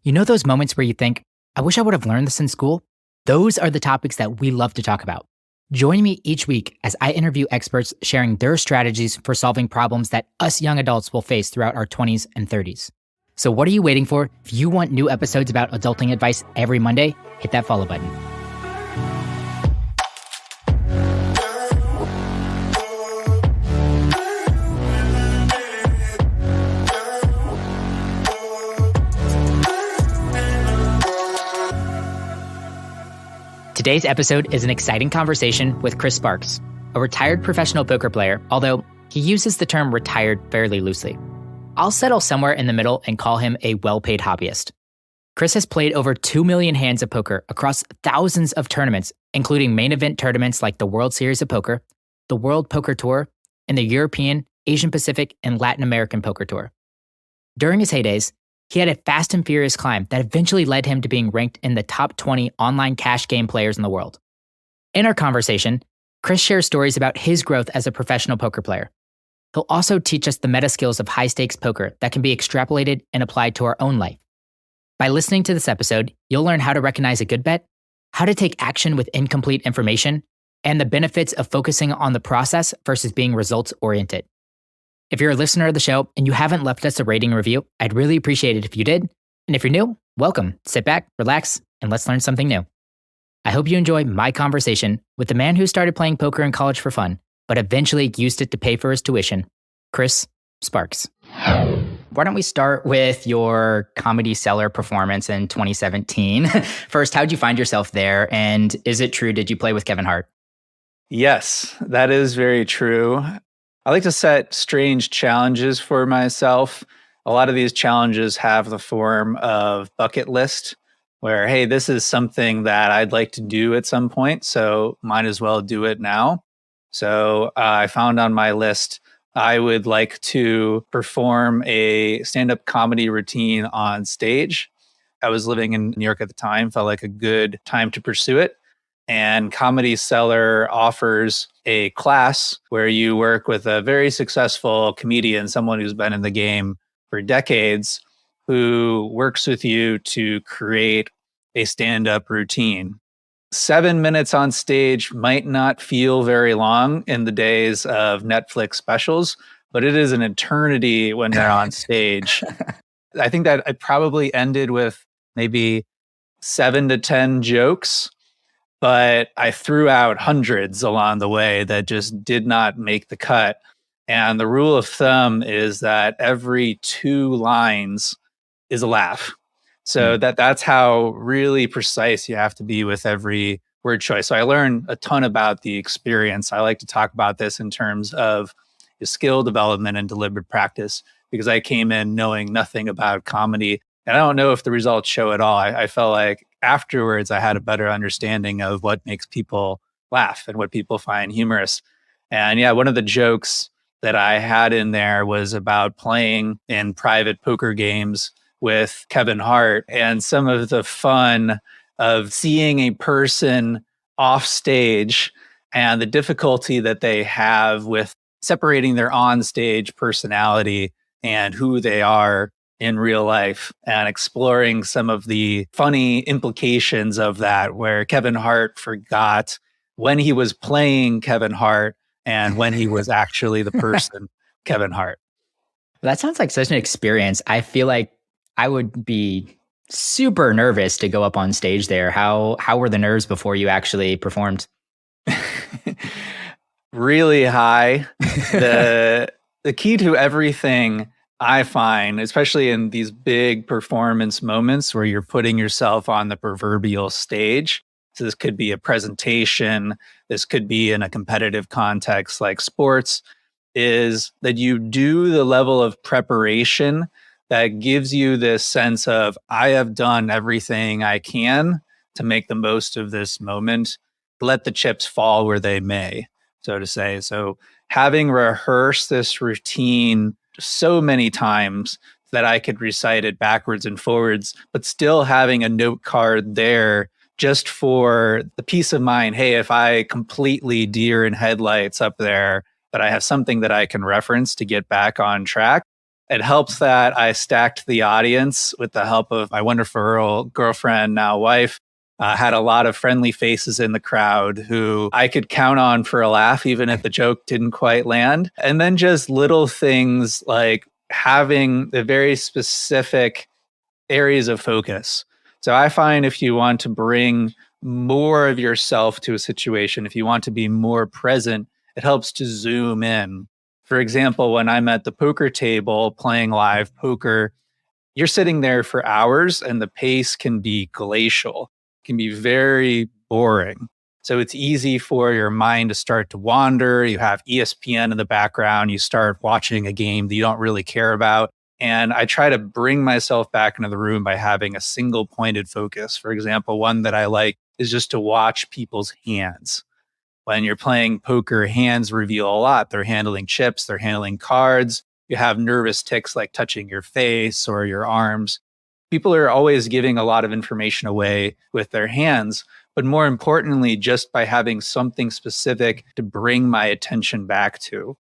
You know those moments where you think, I wish I would have learned this in school? Those are the topics that we love to talk about. Join me each week as I interview experts sharing their strategies for solving problems that us young adults will face throughout our 20s and 30s. So what are you waiting for? If you want new episodes about adulting advice every Monday, hit that follow button. Today's episode is an exciting conversation with Chris Sparks, a retired professional poker player, although he uses the term retired fairly loosely. I'll settle somewhere in the middle and call him a well-paid hobbyist. Chris has played over 2 million hands of poker across thousands of tournaments, including main event tournaments like the World Series of Poker, the World Poker Tour, and the European, Asian Pacific, and Latin American Poker Tour. During his heydays, he had a fast and furious climb that eventually led him to being ranked in the top 20 online cash game players in the world. In our conversation, Chris shares stories about his growth as a professional poker player. He'll also teach us the meta skills of high-stakes poker that can be extrapolated and applied to our own life. By listening to this episode, you'll learn how to recognize a good bet, how to take action with incomplete information, and the benefits of focusing on the process versus being results-oriented. If you're a listener of the show and you haven't left us a rating review, I'd really appreciate it if you did. And if you're new, welcome. Sit back, relax, and let's learn something new. I hope you enjoy my conversation with the man who started playing poker in college for fun, but eventually used it to pay for his tuition, Chris Sparks. Why don't we start with your Comedy Cellar performance in 2017? First, how'd you find yourself there? And is it true, did you play with Kevin Hart? Yes, that is very true. I like to set strange challenges for myself. A lot of these challenges have the form of bucket list, where, hey, this is something that I'd like to do at some point, so might as well do it now. So I found on my list, I would like to perform a stand-up comedy routine on stage. I was living in New York at the time, felt like a good time to pursue it. And Comedy Cellar offers a class where you work with a very successful comedian, someone who's been in the game for decades, who works with you to create a stand-up routine. 7 minutes on stage might not feel very long in the days of Netflix specials, but it is an eternity when they're on stage. I think that I probably ended with maybe 7 to 10 jokes, but I threw out hundreds along the way that just did not make the cut. And the rule of thumb is that every 2 lines is a laugh. So that's how really precise you have to be with every word choice. So I learned a ton about the experience. I like to talk about this in terms of skill development and deliberate practice, because I came in knowing nothing about comedy. And I don't know if the results show at all. I felt like afterwards I had a better understanding of what makes people laugh and what people find humorous. And yeah, one of the jokes that I had in there was about playing in private poker games with Kevin Hart, and some of the fun of seeing a person off stage and the difficulty that they have with separating their on-stage personality and who they are in real life, and exploring some of the funny implications of that, where Kevin Hart forgot when he was playing Kevin Hart and when he was actually the person Kevin Hart. That sounds like such an experience. I feel like I would be super nervous to go up on stage there. How were the nerves before you actually performed? Really high. The key to everything, I find, especially in these big performance moments where you're putting yourself on the proverbial stage. So this could be a presentation, this could be in a competitive context like sports, is that you do the level of preparation that gives you this sense of, I have done everything I can to make the most of this moment, let the chips fall where they may, so to say. So having rehearsed this routine so many times that I could recite it backwards and forwards, but still having a note card there just for the peace of mind. Hey, if I completely deer in headlights up there, that I have something that I can reference to get back on track. It helps that I stacked the audience with the help of my wonderful girlfriend, now wife. Had a lot of friendly faces in the crowd who I could count on for a laugh, even if the joke didn't quite land. And then just little things like having the very specific areas of focus. So I find if you want to bring more of yourself to a situation, if you want to be more present, it helps to zoom in. For example, when I'm at the poker table playing live poker, you're sitting there for hours and the pace can be glacial, can be very boring. So it's easy for your mind to start to wander. You have ESPN in the background. You start watching a game that you don't really care about. And I try to bring myself back into the room by having a single pointed focus. For example, one that I like is just to watch people's hands. When you're playing poker, hands reveal a lot. They're handling chips, they're handling cards. You have nervous tics like touching your face or your arms. People are always giving a lot of information away with their hands, but more importantly, just by having something specific to bring my attention back to.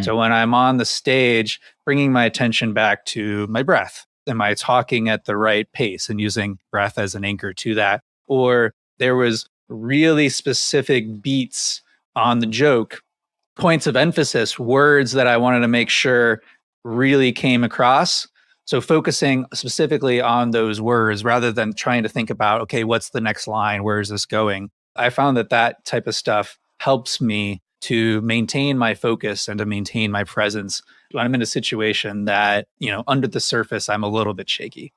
So when I'm on the stage, bringing my attention back to my breath. Am I talking at the right pace and using breath as an anchor to that? Or there was really specific beats on the joke, points of emphasis, words that I wanted to make sure really came across. So focusing specifically on those words rather than trying to think about, okay, what's the next line? Where is this going? I found that that type of stuff helps me to maintain my focus and to maintain my presence when I'm in a situation that, under the surface, I'm a little bit shaky.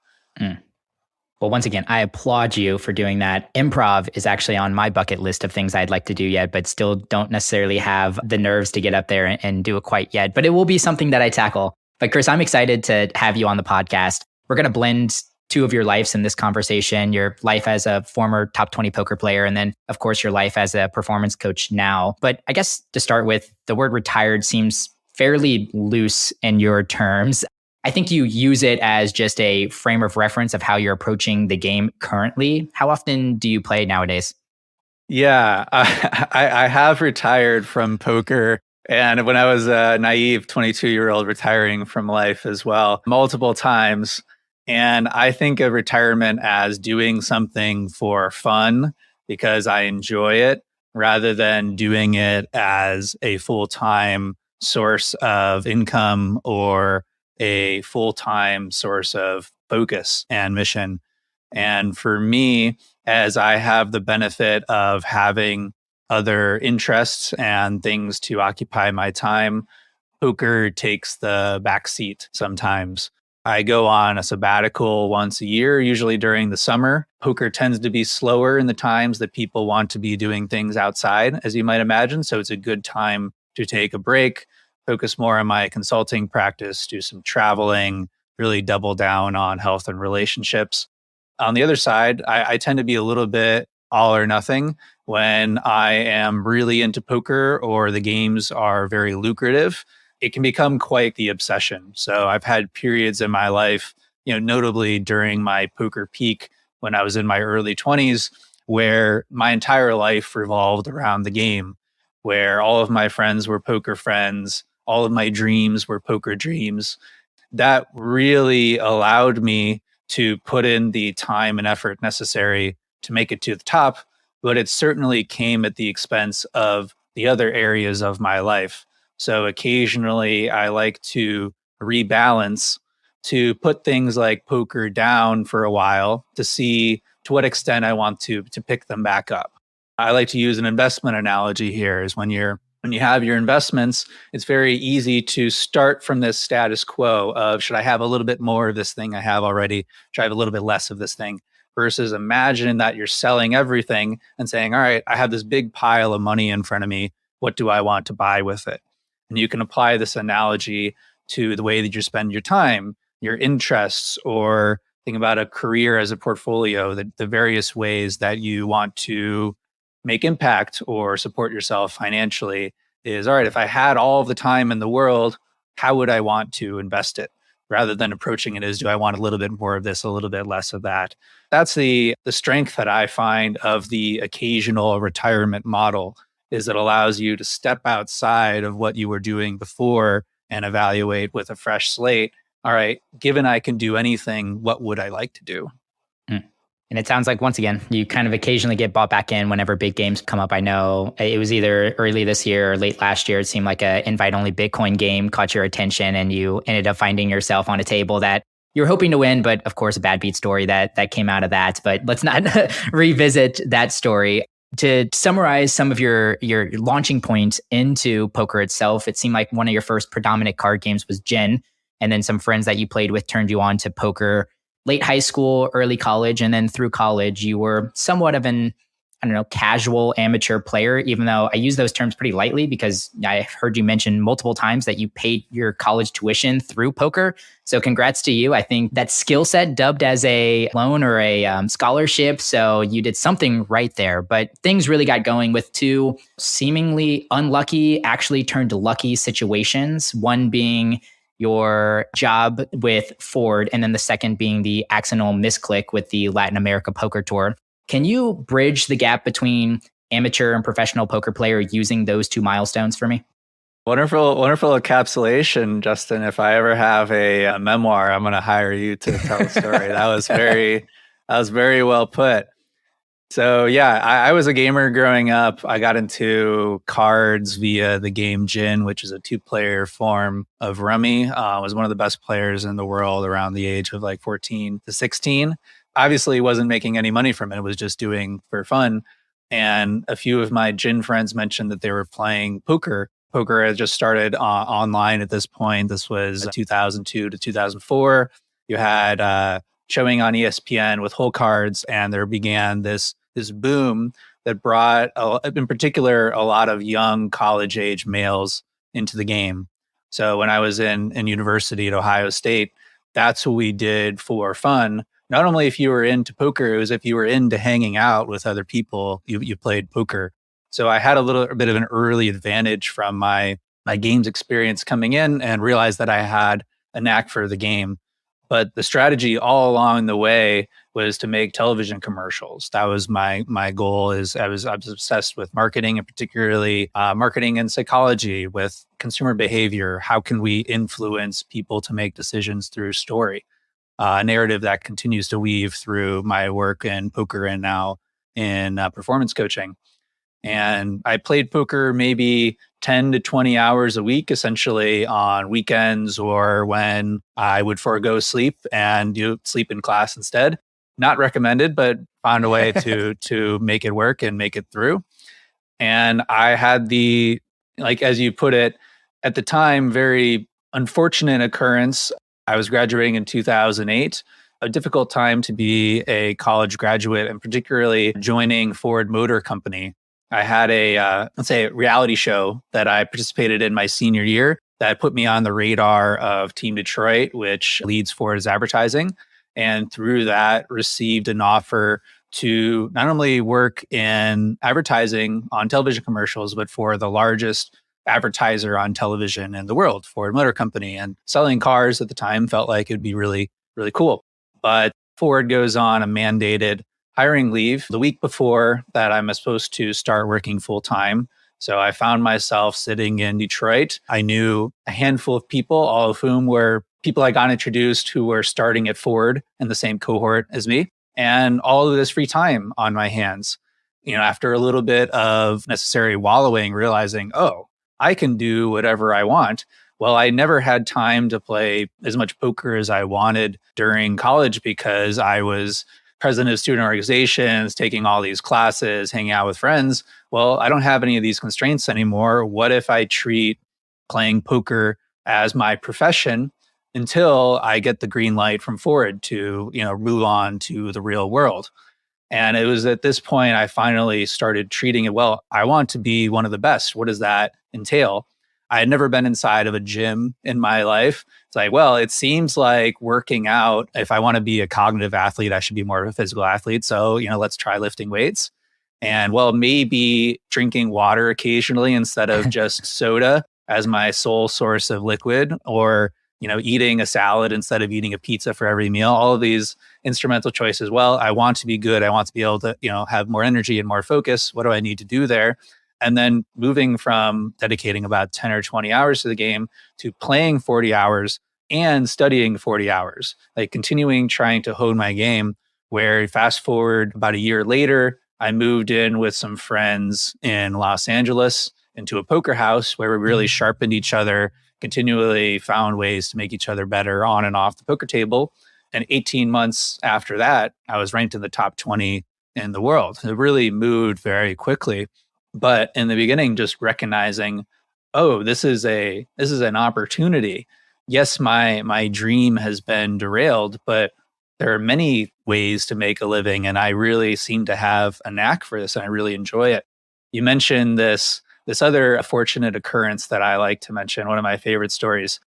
Well, once again, I applaud you for doing that. Improv is actually on my bucket list of things I'd like to do yet, but still don't necessarily have the nerves to get up there and do it quite yet. But it will be something that I tackle. But Chris, I'm excited to have you on the podcast. We're going to blend two of your lives in this conversation, your life as a former top 20 poker player, and then, of course, your life as a performance coach now. But I guess to start with, the word retired seems fairly loose in your terms. I think you use it as just a frame of reference of how you're approaching the game currently. How often do you play nowadays? Yeah, I have retired from poker. And when I was a naive 22-year-old retiring from life as well, multiple times. And I think of retirement as doing something for fun because I enjoy it rather than doing it as a full-time source of income or a full-time source of focus and mission. And for me, as I have the benefit of having other interests and things to occupy my time, poker takes the back seat sometimes. I go on a sabbatical once a year, usually during the summer. Poker tends to be slower in the times that people want to be doing things outside, as you might imagine. So it's a good time to take a break, focus more on my consulting practice, do some traveling, really double down on health and relationships. On the other side, I tend to be a little bit all or nothing when I am really into poker or the games are very lucrative. It can become quite the obsession. So I've had periods in my life, notably during my poker peak when I was in my early 20s, where my entire life revolved around the game, where all of my friends were poker friends, all of my dreams were poker dreams. That really allowed me to put in the time and effort necessary to make it to the top, but it certainly came at the expense of the other areas of my life. So occasionally I like to rebalance, to put things like poker down for a while to see to what extent I want to pick them back up. I like to use an investment analogy here is when you have your investments, it's very easy to start from this status quo of should I have a little bit more of this thing I have already? Should I have a little bit less of this thing? Versus imagine that you're selling everything and saying, all right, I have this big pile of money in front of me. What do I want to buy with it? And you can apply this analogy to the way that you spend your time, your interests, or think about a career as a portfolio, the various ways that you want to make impact or support yourself financially is, all right, if I had all of the time in the world, how would I want to invest it? Rather than approaching it as, do I want a little bit more of this, a little bit less of that? That's the strength that I find of the occasional retirement model is it allows you to step outside of what you were doing before and evaluate with a fresh slate all right, given I can do anything, what would I like to do? Mm. And it sounds like, once again, you kind of occasionally get bought back in whenever big games come up. I know it was either early this year or late last year. It seemed like a invite-only Bitcoin game caught your attention, and you ended up finding yourself on a table that you're hoping to win, but of course, a bad beat story that came out of that. But let's not revisit that story. To summarize some of your launching points into poker itself, it seemed like one of your first predominant card games was Gin, and then some friends that you played with turned you on to poker late high school, early college, and then through college, you were somewhat of an, I don't know, casual amateur player, even though I use those terms pretty lightly because I heard you mention multiple times that you paid your college tuition through poker. So congrats to you. I think that skill set dubbed as a loan or a scholarship. So you did something right there, but things really got going with two seemingly unlucky, actually turned to lucky situations. One being your job with Ford, and then the second being the accidental misclick with the Latin America Poker Tour. Can you bridge the gap between amateur and professional poker player using those two milestones for me? Wonderful, wonderful encapsulation, Justin. If I ever have a memoir, I'm going to hire you to tell the story. That was very well put. So yeah, I was a gamer growing up. I got into cards via the game Gin, which is a 2-player form of Rummy. I was one of the best players in the world around the age of like 14 to 16. Obviously wasn't making any money from it. It was just doing for fun. And a few of my Gin friends mentioned that they were playing poker. Poker had just started online at this point. This was 2002 to 2004. You had showing on ESPN with whole cards, and there began this boom that brought, in particular, a lot of young college age males into the game. So when I was in university at Ohio State, that's what we did for fun. Not only if you were into poker, it was if you were into hanging out with other people, you played poker. So I had a little bit of an early advantage from my games experience coming in, and realized that I had a knack for the game. But the strategy all along the way was to make television commercials. That was my goal. Is I was obsessed with marketing, and particularly marketing and psychology, with consumer behavior. How can we influence people to make decisions through story? A narrative that continues to weave through my work in poker and now in performance coaching. And I played poker maybe 10 to 20 hours a week, essentially on weekends or when I would forego sleep and sleep in class instead. Not recommended, but found a way to make it work and make it through. And I had the, like, as you put it, at the time, very unfortunate occurrence. I was graduating in 2008, a difficult time to be a college graduate, and particularly joining Ford Motor Company. I had a, let's say, a reality show that I participated in my senior year that put me on the radar of Team Detroit, which leads Ford's advertising. And through that, received an offer to not only work in advertising on television commercials, but for the largest advertiser on television in the world, Ford Motor Company. And selling cars at the time felt like it'd be really, really cool. But Ford goes on a mandated hiring leave the week before that I'm supposed to start working full time. So I found myself sitting in Detroit. I knew a handful of people, all of whom were people I got introduced who were starting at Ford in the same cohort as me, and all of this free time on my hands. After a little bit of necessary wallowing, realizing, oh, I can do whatever I want. Well, I never had time to play as much poker as I wanted during college because I was president of student organizations, taking all these classes, hanging out with friends. Well, I don't have any of these constraints anymore. What if I treat playing poker as my profession until I get the green light from Ford to, move on to the real world? And it was at this point I finally started treating it, well, I want to be one of the best. What does that entail? I had never been inside of a gym in my life. It's like, well, it seems like working out, if I want to be a cognitive athlete, I should be more of a physical athlete. So, let's try lifting weights. And well, maybe drinking water occasionally instead of just soda as my sole source of liquid, or, eating a salad instead of eating a pizza for every meal. All of these instrumental choices. Well, I want to be good. I want to be able to, have more energy and more focus. What do I need to do there? And then moving from dedicating about 10 or 20 hours to the game to playing 40 hours and studying 40 hours, like continuing trying to hone my game. Where fast forward about a year later, I moved in with some friends in Los Angeles into a poker house where we really sharpened each other, continually found ways to make each other better on and off the poker table. And 18 months after that, I was ranked in the top 20 in the world. It really moved very quickly. But in the beginning, just recognizing, oh, this is an opportunity. Yes, my dream has been derailed, but there are many ways to make a living, and I really seem to have a knack for this, and I really enjoy it. You mentioned this other fortunate occurrence that I like to mention, one of my favorite stories.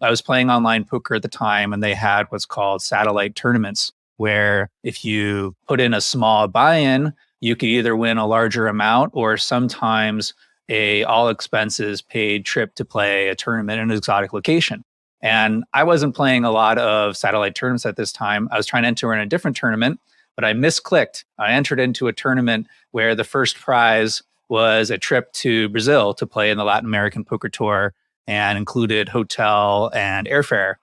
I was playing online poker at the time, and they had what's called satellite tournaments, where if you put in a small buy-in, you could either win a larger amount or sometimes a all expenses paid trip to play a tournament in an exotic location. And I wasn't playing a lot of satellite tournaments at this time. I was trying to enter in a different tournament, but I misclicked. I entered into a tournament where the first prize was a trip to Brazil to play in the Latin American Poker Tour and included hotel and airfare.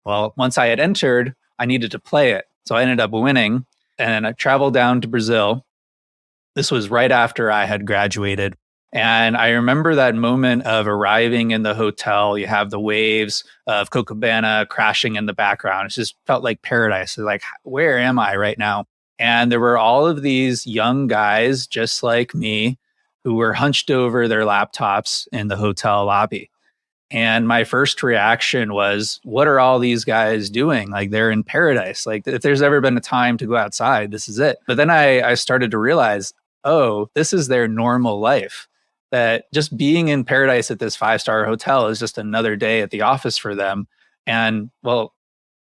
Well, once I had entered, I needed to play it. So I ended up winning and I traveled down to Brazil. This was right after I had graduated. And I remember that moment of arriving in the hotel. You have the waves of Copacabana crashing in the background. It just felt like paradise. Like, where am I right now? And there were all of these young guys, just like me, who were hunched over their laptops in the hotel lobby. And my first reaction was, what are all these guys doing? Like, they're in paradise. Like, if there's ever been a time to go outside, this is it. But then I started to realize, oh, this is their normal life. That just being in paradise at this 5-star hotel is just another day at the office for them. And well,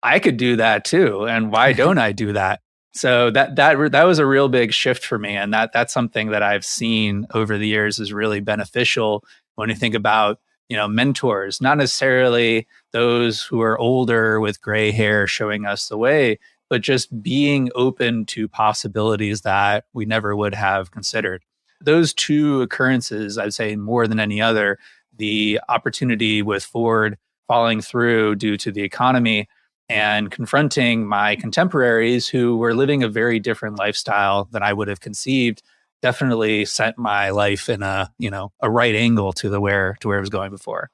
I could do that too. And why don't I do that? So that was a real big shift for me. And that's something that I've seen over the years is really beneficial when you think about, mentors, not necessarily those who are older with gray hair showing us the way, but just being open to possibilities that we never would have considered. Those two occurrences, I'd say more than any other, the opportunity with Ford falling through due to the economy and confronting my contemporaries who were living a very different lifestyle than I would have conceived, definitely set my life in a right angle to where it was going before.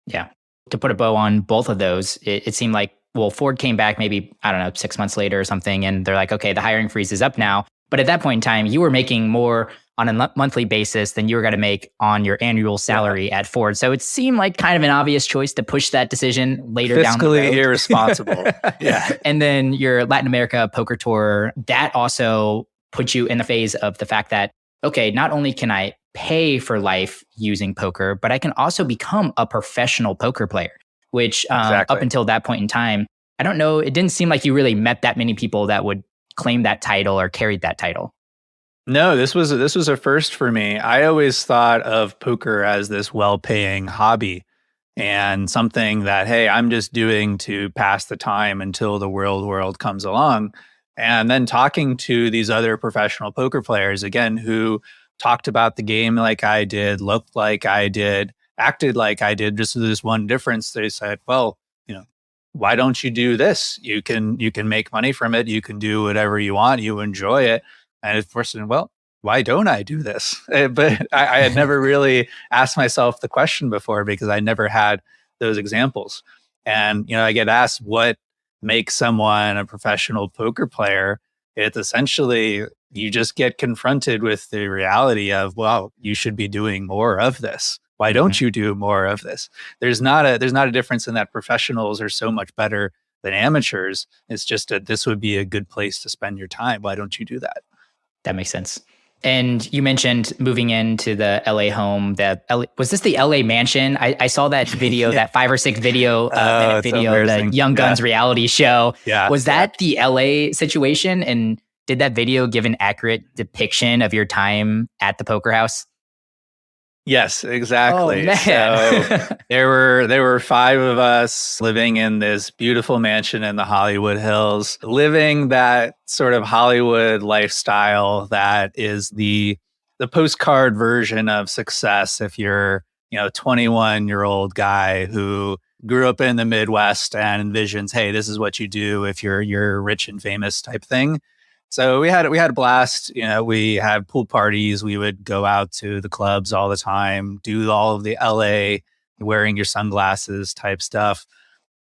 Yeah. To put a bow on both of those, it seemed like, well, Ford came back maybe, I don't know, 6 months later or something. And they're like, okay, the hiring freeze is up now. But at that point in time, you were making more on a monthly basis than you were going to make on your annual salary at Ford. So it seemed like kind of an obvious choice to push that decision later down the road. Fiscally irresponsible. Yeah. And then your Latin America poker tour, that also put you in the phase of the fact that, okay, not only can I pay for life using poker, but I can also become a professional poker player, which Exactly. up until that point in time, I don't know, it didn't seem like you really met that many people that would claim that title or carried that title. No, this was a first for me. I always thought of poker as this well-paying hobby and something that, hey, I'm just doing to pass the time until the world comes along. And then talking to these other professional poker players, again, who talked about the game like I did, looked like I did, acted like I did, just this one difference. They said, well, why don't you do this? You can make money from it. You can do whatever you want. You enjoy it. And of course, well, why don't I do this? But I had never really asked myself the question before because I never had those examples. And, I get asked what makes someone a professional poker player. It's essentially, you just get confronted with the reality of, well, you should be doing more of this. Why don't you do more of this? There's not a difference in that professionals are so much better than amateurs. It's just that this would be a good place to spend your time. Why don't you do that? That makes sense. And you mentioned moving into the LA home. Was this the LA mansion? I saw that video, that 5 or 6 minute video, the Young Guns reality show. Yeah. Was that the LA situation? And did that video give an accurate depiction of your time at the poker house? Yes, exactly. Oh, man. So there were 5 of us living in this beautiful mansion in the Hollywood Hills, living that sort of Hollywood lifestyle that is the postcard version of success. If you're, 21-year-old guy who grew up in the Midwest and envisions, hey, this is what you do if you're rich and famous type thing. So we had a blast. We had pool parties. We would go out to the clubs all the time, do all of the LA wearing your sunglasses type stuff.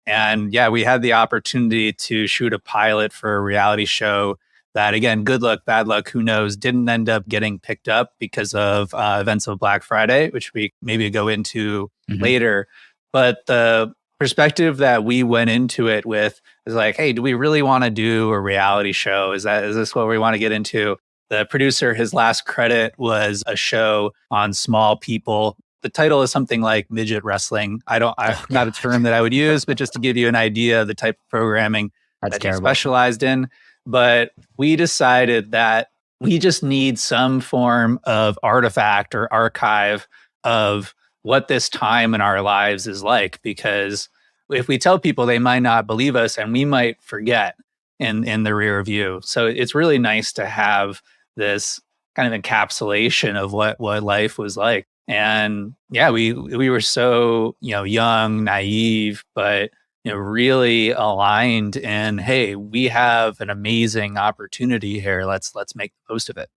And yeah, we had the opportunity to shoot a pilot for a reality show that, again, good luck, bad luck, who knows, didn't end up getting picked up because of events of Black Friday, which we maybe go into later. But the perspective that we went into it with is like, hey, do we really want to do a reality show? Is this what we want to get into? The producer, his last credit was a show on small people. The title is something like midget wrestling. Not a term that I would use, but just to give you an idea of the type of programming that he specialized in. But we decided that we just need some form of artifact or archive of what this time in our lives is like, because if we tell people, they might not believe us and we might forget in the rear view. So it's really nice to have this kind of encapsulation of what life was like. And yeah, we were so, young, naive, but really aligned in, hey, we have an amazing opportunity here. Let's make the most of it.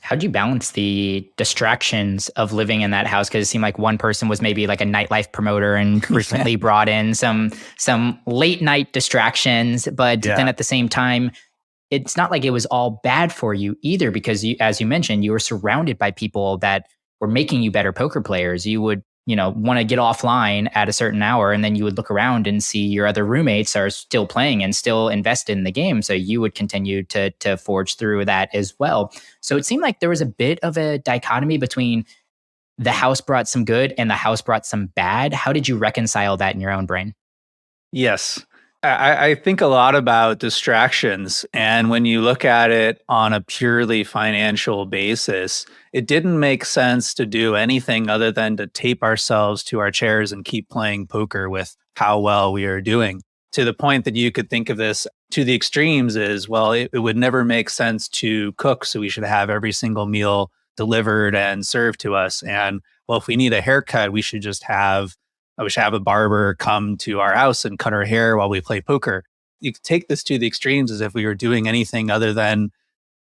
How'd you balance the distractions of living in that house? Because it seemed like one person was maybe like a nightlife promoter and recently brought in some late night distractions, but then at the same time, it's not like it was all bad for you either, because as you mentioned, you were surrounded by people that were making you better poker players. You would, want to get offline at a certain hour, and then you would look around and see your other roommates are still playing and still invested in the game. So you would continue to forge through that as well. So it seemed like there was a bit of a dichotomy between the house brought some good and the house brought some bad. How did you reconcile that in your own brain? Yes. I think a lot about distractions. And when you look at it on a purely financial basis, it didn't make sense to do anything other than to tape ourselves to our chairs and keep playing poker with how well we are doing. To the point that you could think of this to the extremes is, well, it would never make sense to cook, so we should have every single meal delivered and served to us. And well, if we need a haircut, I wish have a barber come to our house and cut our hair while we play poker. You could take this to the extremes as if we were doing anything other than,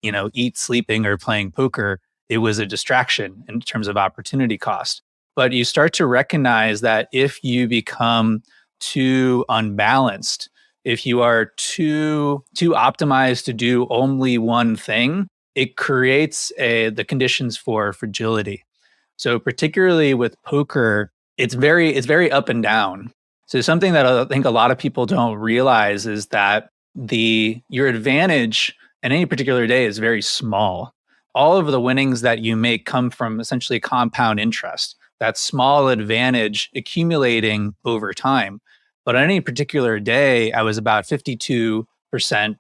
eat, sleeping, or playing poker. It was a distraction in terms of opportunity cost. But you start to recognize that if you become too unbalanced, if you are too optimized to do only one thing, it creates the conditions for fragility. So particularly with poker, it's very up and down. So something that I think a lot of people don't realize is that your advantage in any particular day is very small. All of the winnings that you make come from essentially compound interest, that small advantage accumulating over time. But on any particular day, I was about 52%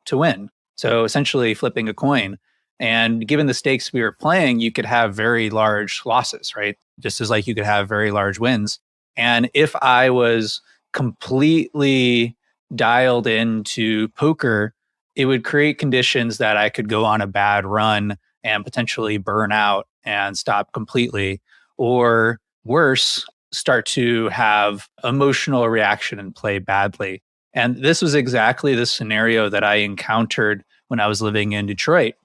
to win. So essentially flipping a coin. And given the stakes we were playing, you could have very large losses, right? Just as like you could have very large wins. And if I was completely dialed into poker, it would create conditions that I could go on a bad run and potentially burn out and stop completely, or worse, start to have emotional reaction and play badly. And this was exactly the scenario that I encountered when I was living in Detroit.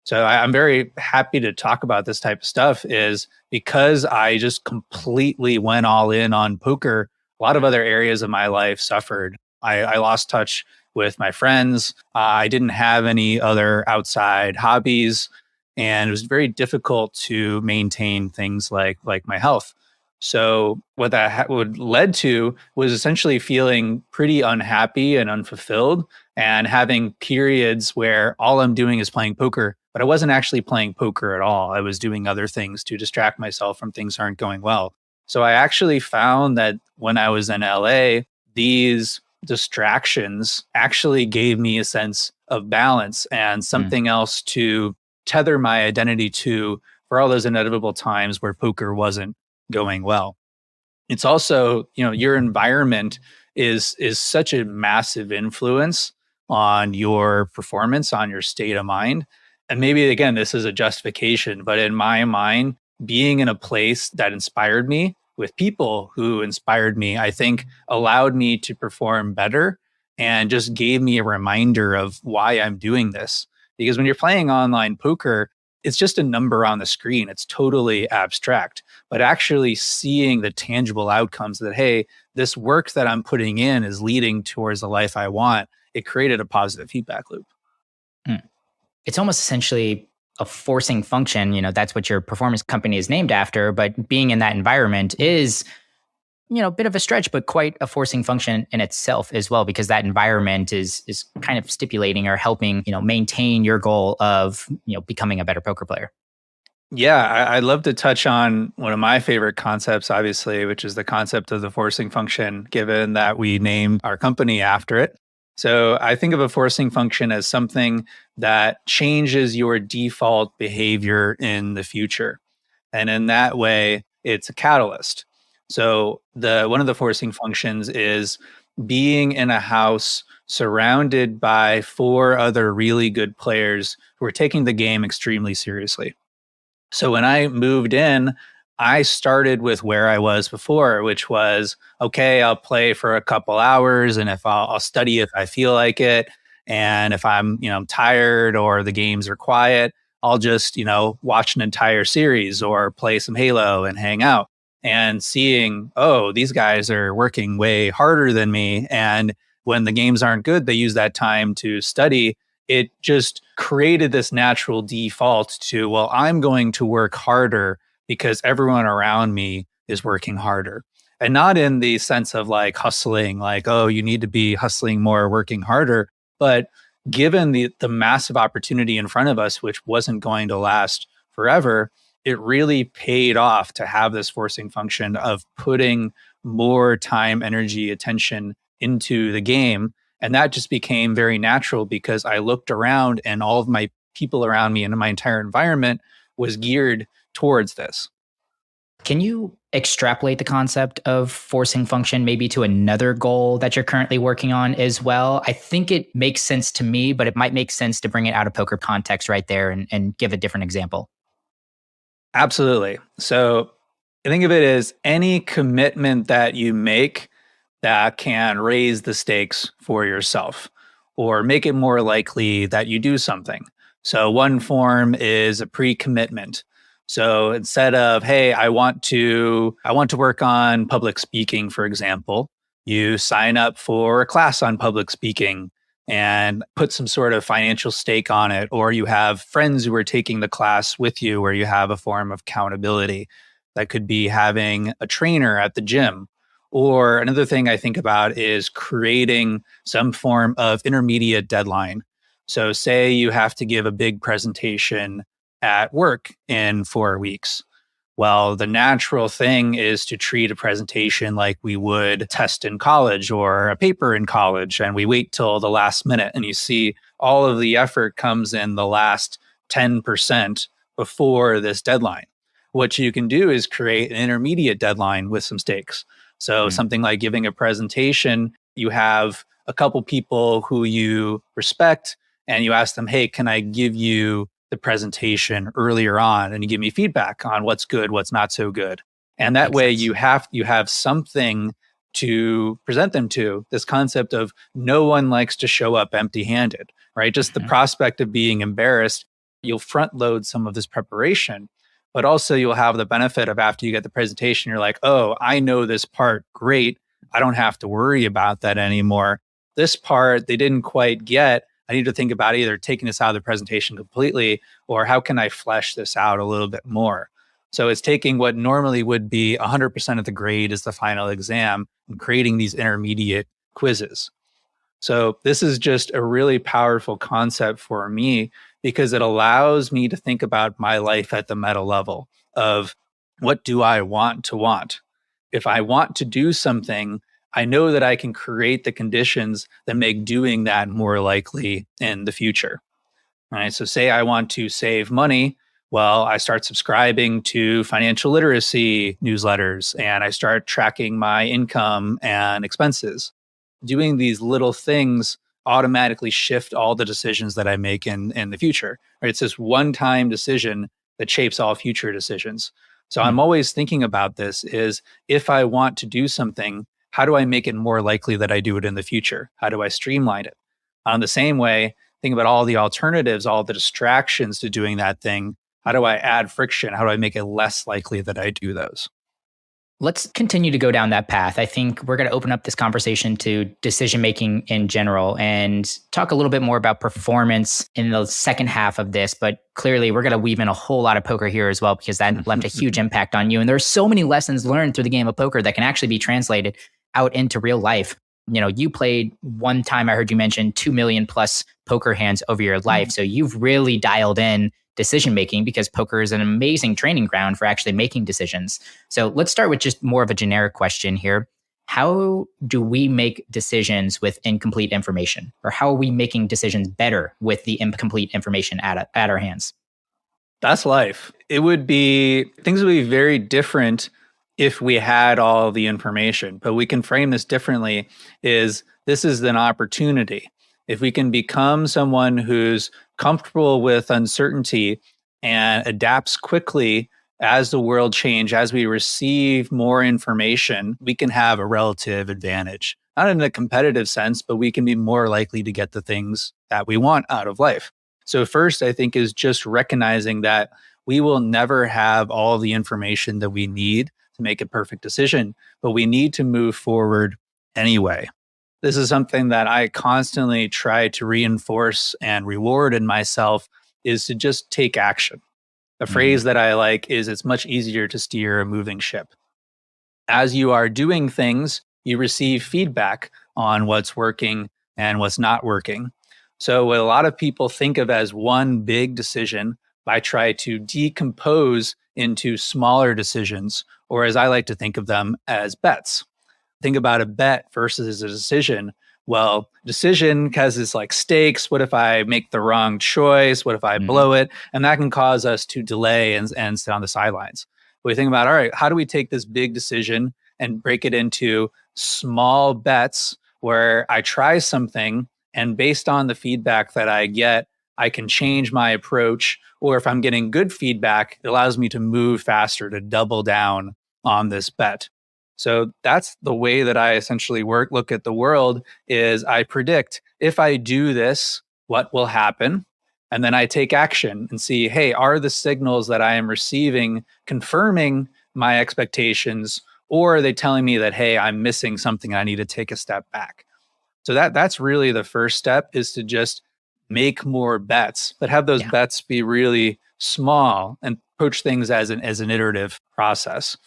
So I'm very happy to talk about this type of stuff, is because I just completely went all in on poker. A lot of other areas of my life suffered. I lost touch with my friends. I didn't have any other outside hobbies, and it was very difficult to maintain things like my health. So what that would led to was essentially feeling pretty unhappy and unfulfilled, and having periods where all I'm doing is playing poker, but I wasn't actually playing poker at all. I was doing other things to distract myself from things aren't going well. So I actually found that when I was in LA, these distractions actually gave me a sense of balance and something else to tether my identity to for all those inevitable times where poker wasn't going well. It's also, your environment is such a massive influence on your performance, on your state of mind. And maybe again, this is a justification, but in my mind, being in a place that inspired me with people who inspired me, I think allowed me to perform better and just gave me a reminder of why I'm doing this. Because when you're playing online poker, it's just a number on the screen. It's totally abstract. But actually seeing the tangible outcomes that, hey, this work that I'm putting in is leading towards the life I want, it created a positive feedback loop. It's almost essentially a forcing function. That's what your performance company is named after. But being in that environment is, a bit of a stretch, but quite a forcing function in itself as well, because that environment is kind of stipulating or helping, maintain your goal of, becoming a better poker player. Yeah, I'd love to touch on one of my favorite concepts, obviously, which is the concept of the forcing function, given that we named our company after it. So I think of a forcing function as something that changes your default behavior in the future. And in that way, it's a catalyst. So the one of the forcing functions is being in a house surrounded by four other really good players who are taking the game extremely seriously. So when I moved in, I started with where I was before, which was okay, I'll play for a couple hours, and if I'll study if I feel like it. And if I'm, tired or the games are quiet, I'll just, watch an entire series or play some Halo and hang out. And seeing, oh, these guys are working way harder than me. And when the games aren't good, they use that time to study. It just created this natural default to, well, I'm going to work harder because everyone around me is working harder. And not in the sense of like hustling, like, oh, you need to be hustling more, working harder. But given the massive opportunity in front of us, which wasn't going to last forever, it really paid off to have this forcing function of putting more time, energy, attention into the game. And that just became very natural because I looked around and all of my people around me and my entire environment was geared towards this. Can you extrapolate the concept of forcing function maybe to another goal that you're currently working on as well? I think it makes sense to me, but it might make sense to bring it out of poker context right there and give a different example. Absolutely. So I think of it as any commitment that you make that can raise the stakes for yourself or make it more likely that you do something. So one form is a pre-commitment. So instead of, hey, I want to work on public speaking, for example, you sign up for a class on public speaking and put some sort of financial stake on it, or you have friends who are taking the class with you where you have a form of accountability. That could be having a trainer at the gym. Or another thing I think about is creating some form of intermediate deadline. So, say you have to give a big presentation at work in 4 weeks. Well, the natural thing is to treat a presentation like we would a test in college or a paper in college, and we wait till the last minute. And you see all of the effort comes in the last 10% before this deadline. What you can do is create an intermediate deadline with some stakes. So, something like giving a presentation, you have a couple people who you respect, and you ask them, hey, can I give you the presentation earlier on, and you give me feedback on what's good, what's not so good. And that Makes way sense. you have something to present them to. This concept of no one likes to show up empty-handed, right? Just the Mhm. prospect of being embarrassed, you'll front load some of this preparation, but also you'll have the benefit of after you get the presentation, you're like, oh, I know this part great. I don't have to worry about that anymore. This part they didn't quite get. I need to think about either taking this out of the presentation completely or how can I flesh this out a little bit more. So it's taking what normally would be 100% of the grade as the final exam and creating these intermediate quizzes. So this is just a really powerful concept for me because it allows me to think about my life at the meta level of what do I want to want? If I want to do something, I know that I can create the conditions that make doing that more likely in the future. All right. So say I want to save money. Well, I start subscribing to financial literacy newsletters and I start tracking my income and expenses. Doing these little things automatically shift all the decisions that I make in the future. Right? It's this one-time decision that shapes all future decisions. So I'm always thinking about this is if I want to do something, how do I make it more likely that I do it in the future? How do I streamline it? The same way, think about all the alternatives, all the distractions to doing that thing. How do I add friction? How do I make it less likely that I do those? Let's continue to go down that path. I think we're going to open up this conversation to decision making in general and talk a little bit more about performance in the second half of this. But clearly, we're going to weave in a whole lot of poker here as well, because that left a huge impact on you. And there's so many lessons learned through the game of poker that can actually be translated out into real life. You know, you played one time, I heard you mention 2 million plus poker hands over your life. So you've really dialed in decision making, because poker is an amazing training ground for actually making decisions. So let's start with just more of a generic question here. How do we make decisions with incomplete information? Or how are we making decisions better with the incomplete information at our hands? That's life. Things would be very different if we had all the information, but we can frame this differently. This is an opportunity. If we can become someone who's comfortable with uncertainty and adapts quickly as the world changes, as we receive more information, we can have a relative advantage. Not in a competitive sense, but we can be more likely to get the things that we want out of life. So first, I think, is just recognizing that we will never have all the information that we need to make a perfect decision, but we need to move forward anyway. This is something that I constantly try to reinforce and reward in myself, is to just take action. A phrase that I like is, it's much easier to steer a moving ship. As you are doing things, you receive feedback on what's working and what's not working. So what a lot of people think of as one big decision, I try to decompose into smaller decisions, or as I like to think of them, as bets. Think about a bet versus a decision. Well, decision has this like stakes. What if I make the wrong choice? What if I blow it? And that can cause us to delay and sit on the sidelines. We think about, all right, how do we take this big decision and break it into small bets where I try something, and based on the feedback that I get, I can change my approach. Or if I'm getting good feedback, it allows me to move faster, to double down on this bet. So that's the way that I essentially look at the world, is I predict, if I do this, what will happen? And then I take action and see, hey, are the signals that I am receiving confirming my expectations, or are they telling me that, hey, I'm missing something and I need to take a step back? So that's really the first step, is to just make more bets, but have those bets be really small and approach things as an iterative process.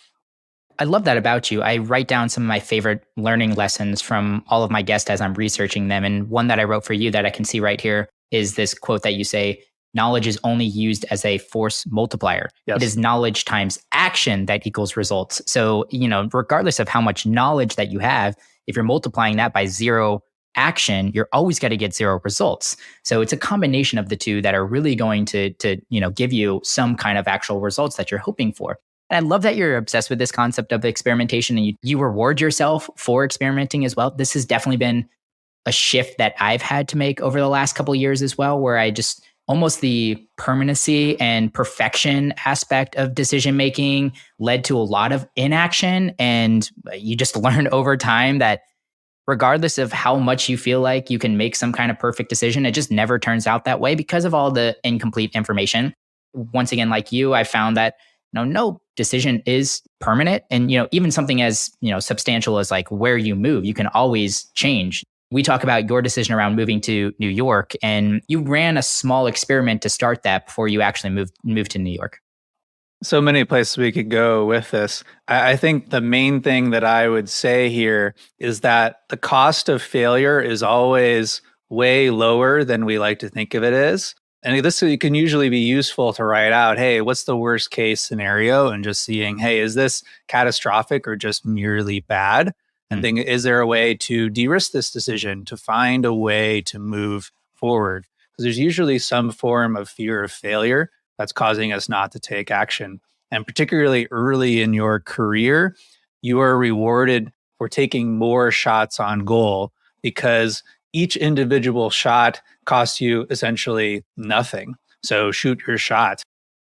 I love that about you. I write down some of my favorite learning lessons from all of my guests as I'm researching them. And one that I wrote for you that I can see right here is this quote that you say, knowledge is only used as a force multiplier. Yes. It is knowledge times action that equals results. So, regardless of how much knowledge that you have, if you're multiplying that by zero action, you're always going to get zero results. So it's a combination of the two that are really going to give you some kind of actual results that you're hoping for. And I love that you're obsessed with this concept of experimentation, and you reward yourself for experimenting as well. This has definitely been a shift that I've had to make over the last couple of years as well, where I just almost the permanency and perfection aspect of decision making led to a lot of inaction. And you just learn over time that regardless of how much you feel like you can make some kind of perfect decision, it just never turns out that way because of all the incomplete information. Once again, like you, I found that no decision is permanent. And, even something as, substantial as like where you move, you can always change. We talk about your decision around moving to New York, and you ran a small experiment to start that before you actually moved to New York. So many places we could go with this. I think the main thing that I would say here is that the cost of failure is always way lower than we like to think of it as. And this can usually be useful to write out, hey, what's the worst case scenario? And just seeing, hey, is this catastrophic or just merely bad? And think, is there a way to de-risk this decision, to find a way to move forward? Because there's usually some form of fear of failure that's causing us not to take action. And particularly early in your career, you are rewarded for taking more shots on goal, because each individual shot costs you essentially nothing. So shoot your shot.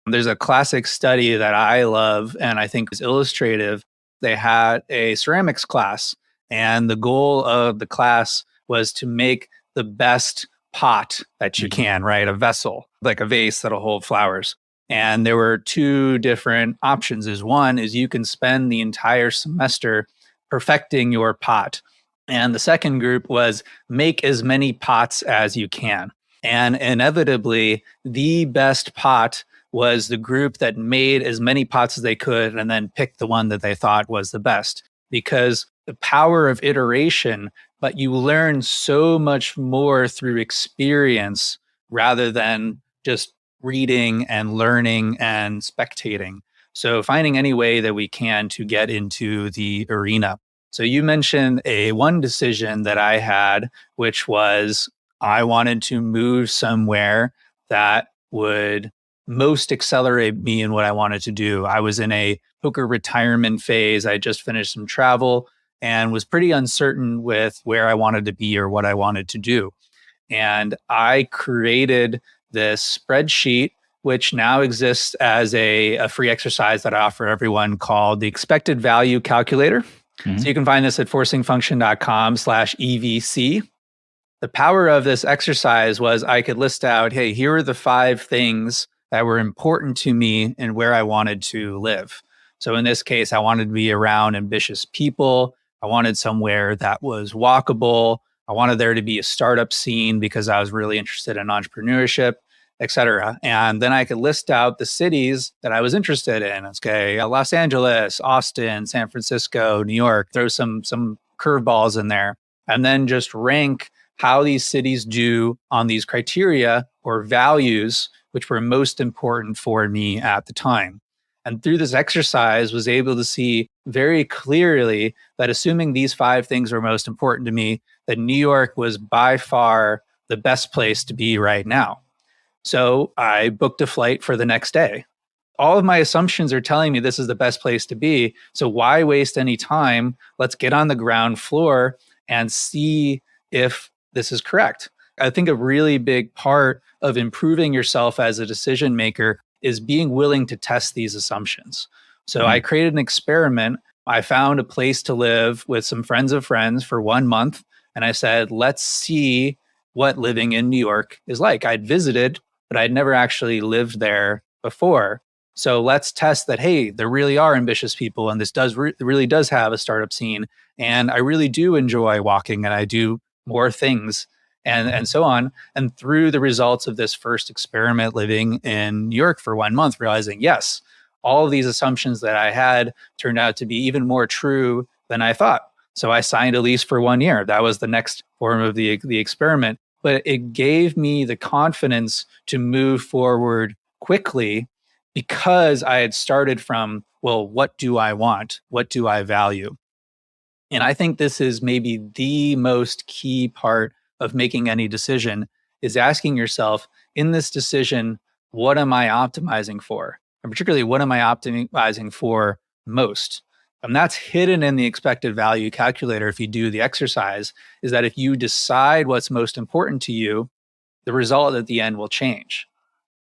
There's a classic study that I love and I think is illustrative. They had a ceramics class, and the goal of the class was to make the best pot that you can, right? A vessel, like a vase that'll hold flowers. And there were two different options. One is you can spend the entire semester perfecting your pot. And the second group was make as many pots as you can. And inevitably, the best pot was the group that made as many pots as they could and then picked the one that they thought was the best. Because the power of iteration, but you learn so much more through experience rather than just reading and learning and spectating. So finding any way that we can to get into the arena. So you mentioned one decision that I had, which was I wanted to move somewhere that would most accelerate me in what I wanted to do. I was in a poker retirement phase. I just finished some travel and was pretty uncertain with where I wanted to be or what I wanted to do. And I created this spreadsheet, which now exists as a free exercise that I offer everyone called the expected value calculator. So you can find this at forcingfunction.com/EVC. The power of this exercise was I could list out, hey, here are the 5 things that were important to me and where I wanted to live. So in this case, I wanted to be around ambitious people. I wanted somewhere that was walkable. I wanted there to be a startup scene because I was really interested in entrepreneurship, et cetera. And then I could list out the cities that I was interested in. Okay, Los Angeles, Austin, San Francisco, New York, throw some curveballs in there, and then just rank how these cities do on these criteria or values, which were most important for me at the time. And through this exercise, was able to see very clearly that assuming these 5 things were most important to me, that New York was by far the best place to be right now. So I booked a flight for the next day. All of my assumptions are telling me this is the best place to be. So why waste any time? Let's get on the ground floor and see if this is correct. I think a really big part of improving yourself as a decision maker is being willing to test these assumptions. So I created an experiment. I found a place to live with some friends of friends for 1 month. And I said, let's see what living in New York is like. I'd visited, but I'd never actually lived there before. So let's test that, hey, there really are ambitious people and this really does have a startup scene. And I really do enjoy walking and I do more things and so on. And through the results of this first experiment living in New York for 1 month, realizing, yes, all of these assumptions that I had turned out to be even more true than I thought. So I signed a lease for 1 year. That was the next form of the experiment. But it gave me the confidence to move forward quickly because I had started from, well, what do I want? What do I value? And I think this is maybe the most key part of making any decision is asking yourself, in this decision, what am I optimizing for? And particularly, what am I optimizing for most? And that's hidden in the expected value calculator if you do the exercise, is that if you decide what's most important to you, the result at the end will change.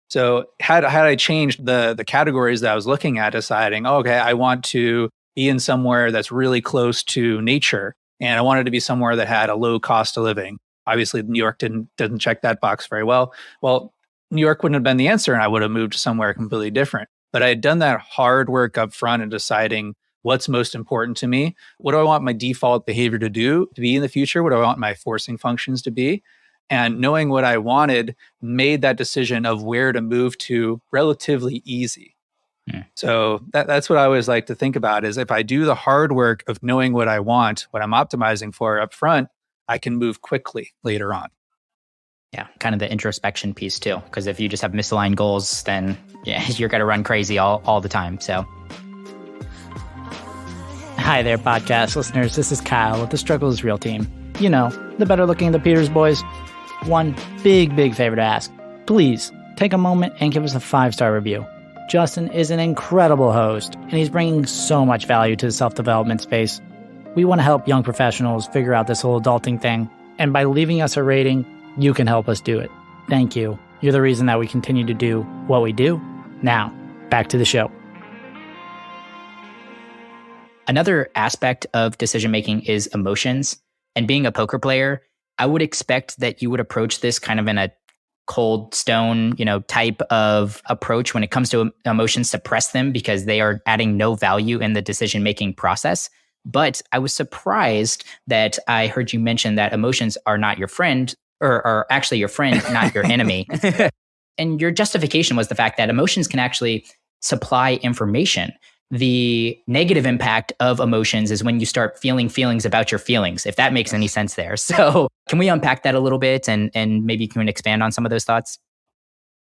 So had I changed the categories that I was looking at, deciding, okay, I want to be in somewhere that's really close to nature, and I wanted to be somewhere that had a low cost of living. Obviously, New York doesn't check that box very well. Well, New York wouldn't have been the answer, and I would have moved to somewhere completely different. But I had done that hard work up front in deciding what's most important to me. What do I want my default behavior to be in the future? What do I want my forcing functions to be? And knowing what I wanted made that decision of where to move to relatively easy. So that's what I always like to think about is if I do the hard work of knowing what I want, what I'm optimizing for up front, I can move quickly later on. Yeah, kind of the introspection piece too. Because if you just have misaligned goals, then you're going to run crazy all the time. So, hi there, podcast listeners. This is Kyle with the Struggle is Real team. You know, the better looking of the Peters boys. One big favor to ask. Please take a moment and give us a 5-star review. Justin is an incredible host, and he's bringing so much value to the self-development space. We want to help young professionals figure out this whole adulting thing, and by leaving us a rating, you can help us do it. Thank you. You're the reason that we continue to do what we do, Now, back to the show. Another aspect of decision making is emotions. And being a poker player, I would expect that you would approach this kind of in a cold stone, type of approach when it comes to emotions, suppress them because they are adding no value in the decision making process. But I was surprised that I heard you mention that emotions are not your friend, or are actually your friend, not your enemy. And your justification was the fact that emotions can actually supply information. The negative impact of emotions is when you start feeling feelings about your feelings, if that makes any sense there. So can we unpack that a little bit and maybe you can expand on some of those thoughts?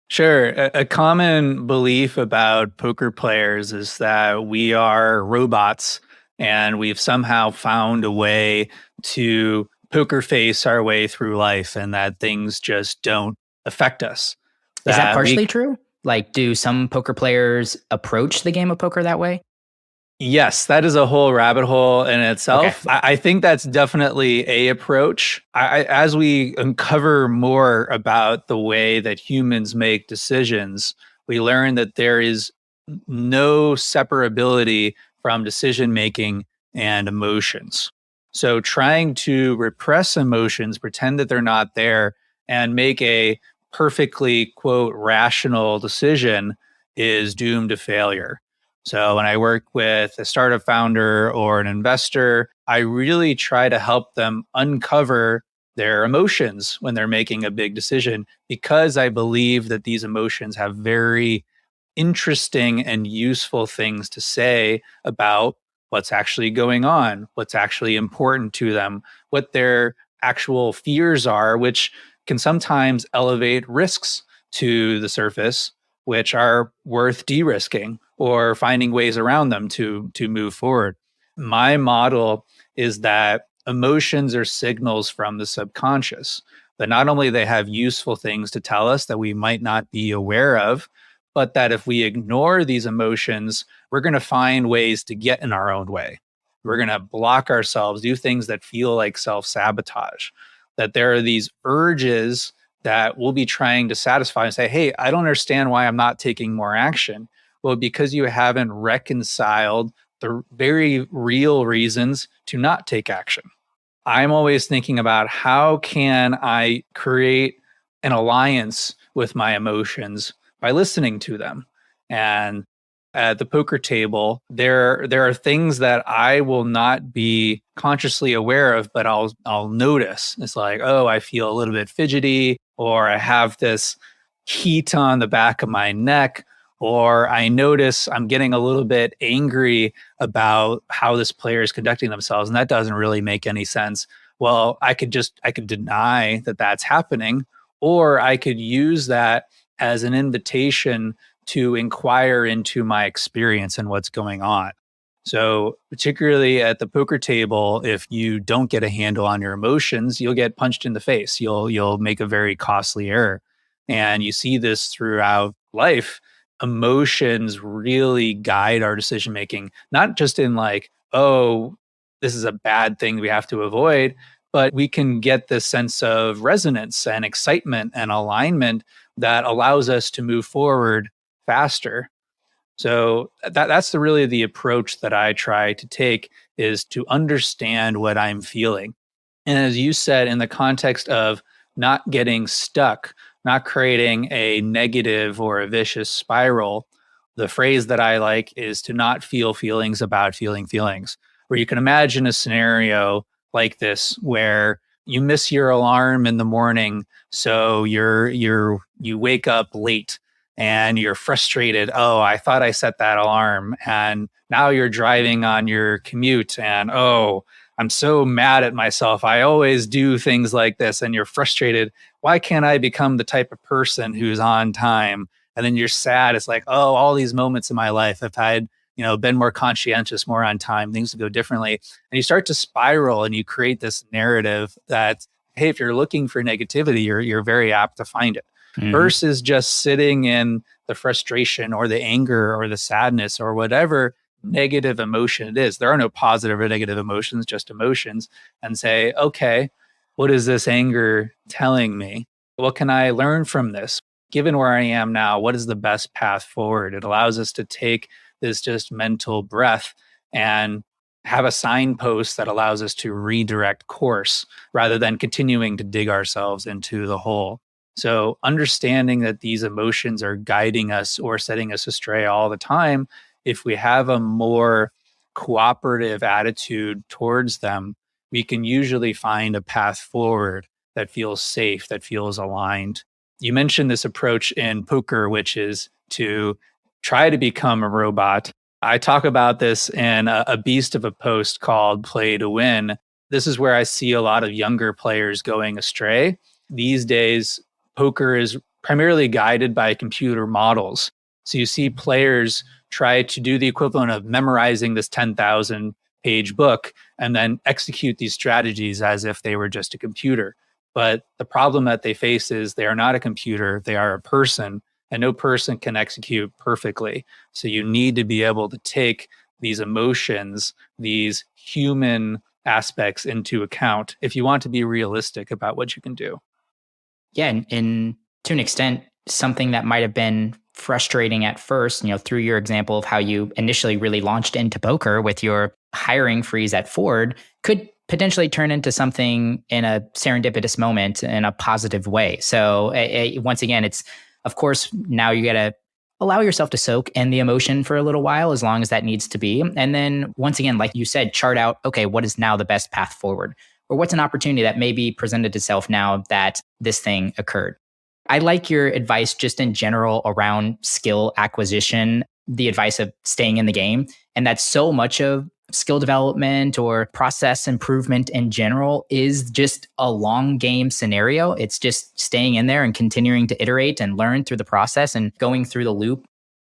Sure. A common belief about poker players is that we are robots and we've somehow found a way to poker face our way through life and that things just don't affect us. Is that That partially true? Like, do some poker players approach the game of poker that way? Yes, that is a whole rabbit hole in Okay. itself. I think that's definitely a approach. As we uncover more about the way that humans make decisions, we learn that there is no separability from decision making and emotions. So trying to repress emotions, pretend that they're not there, and make a perfectly, quote, rational decision is doomed to failure. So when I work with a startup founder or an investor, I really try to help them uncover their emotions when they're making a big decision because I believe that these emotions have very interesting and useful things to say about what's actually going on, what's actually important to them, what their actual fears are, which can sometimes elevate risks to the surface, which are worth de-risking or finding ways around them to move forward. My model is that emotions are signals from the subconscious, but not only they have useful things to tell us that we might not be aware of, but that if we ignore these emotions, we're going to find ways to get in our own way. We're going to block ourselves, do things that feel like self sabotage, that there are these urges that we'll be trying to satisfy and say, hey, I don't understand why I'm not taking more action. Well, because you haven't reconciled the very real reasons to not take action. I'm always thinking about how can I create an alliance with my emotions by listening to them. And at the poker table, there are things that I will not be consciously aware of, but I'll notice. It's like, oh, I feel a little bit fidgety, or I have this heat on the back of my neck, or I notice I'm getting a little bit angry about how this player is conducting themselves, and that doesn't really make any sense. Well, I could deny that that's happening, or I could use that as an invitation to inquire into my experience and what's going on. So, particularly at the poker table, if you don't get a handle on your emotions, you'll get punched in the face. You'll make a very costly error. And you see this throughout life. Emotions really guide our decision making, not just in like, oh, this is a bad thing we have to avoid, but we can get this sense of resonance and excitement and alignment that allows us to move forward faster. So that's really the approach that I try to take, is to understand what I'm feeling. And as you said, in the context of not getting stuck, not creating a negative or a vicious spiral, the phrase that I like is to not feel feelings about feeling feelings, where you can imagine a scenario like this where you miss your alarm in the morning, so you wake up late and you're frustrated. Oh, I thought I set that alarm. And now you're driving on your commute and, oh, I'm so mad at myself. I always do things like this. And you're frustrated. Why can't I become the type of person who's on time? And then you're sad. It's like, oh, all these moments in my life, if I had, been more conscientious, more on time, things would go differently. And you start to spiral and you create this narrative that, hey, if you're looking for negativity, you're very apt to find it. Versus just sitting in the frustration or the anger or the sadness or whatever negative emotion it is. There are no positive or negative emotions, just emotions, and say, okay, what is this anger telling me? What can I learn from this? given where I am now, what is the best path forward? It allows us to take this just mental breath and have a signpost that allows us to redirect course rather than continuing to dig ourselves into the hole. So, understanding that these emotions are guiding us or setting us astray all the time, if we have a more cooperative attitude towards them, we can usually find a path forward that feels safe, that feels aligned. You mentioned this approach in poker, which is to try to become a robot. I talk about this in a beast of a post called Play to Win. This is where I see a lot of younger players going astray. These days, poker is primarily guided by computer models. So you see players try to do the equivalent of memorizing this 10,000 page book and then execute these strategies as if they were just a computer. But the problem that they face is they are not a computer, they are a person, and no person can execute perfectly. So you need to be able to take these emotions, these human aspects into account if you want to be realistic about what you can do. Yeah, and to an extent, something that might have been frustrating at first, through your example of how you initially really launched into poker with your hiring freeze at Ford, could potentially turn into something in a serendipitous moment in a positive way. So once again, it's of course now you got to allow yourself to soak in the emotion for a little while as long as that needs to be. And then once again, like you said, chart out, okay, what is now the best path forward? Or what's an opportunity that maybe presented itself now that this thing occurred? I like your advice just in general around skill acquisition, the advice of staying in the game. And that so much of skill development or process improvement in general is just a long game scenario. It's just staying in there and continuing to iterate and learn through the process and going through the loop.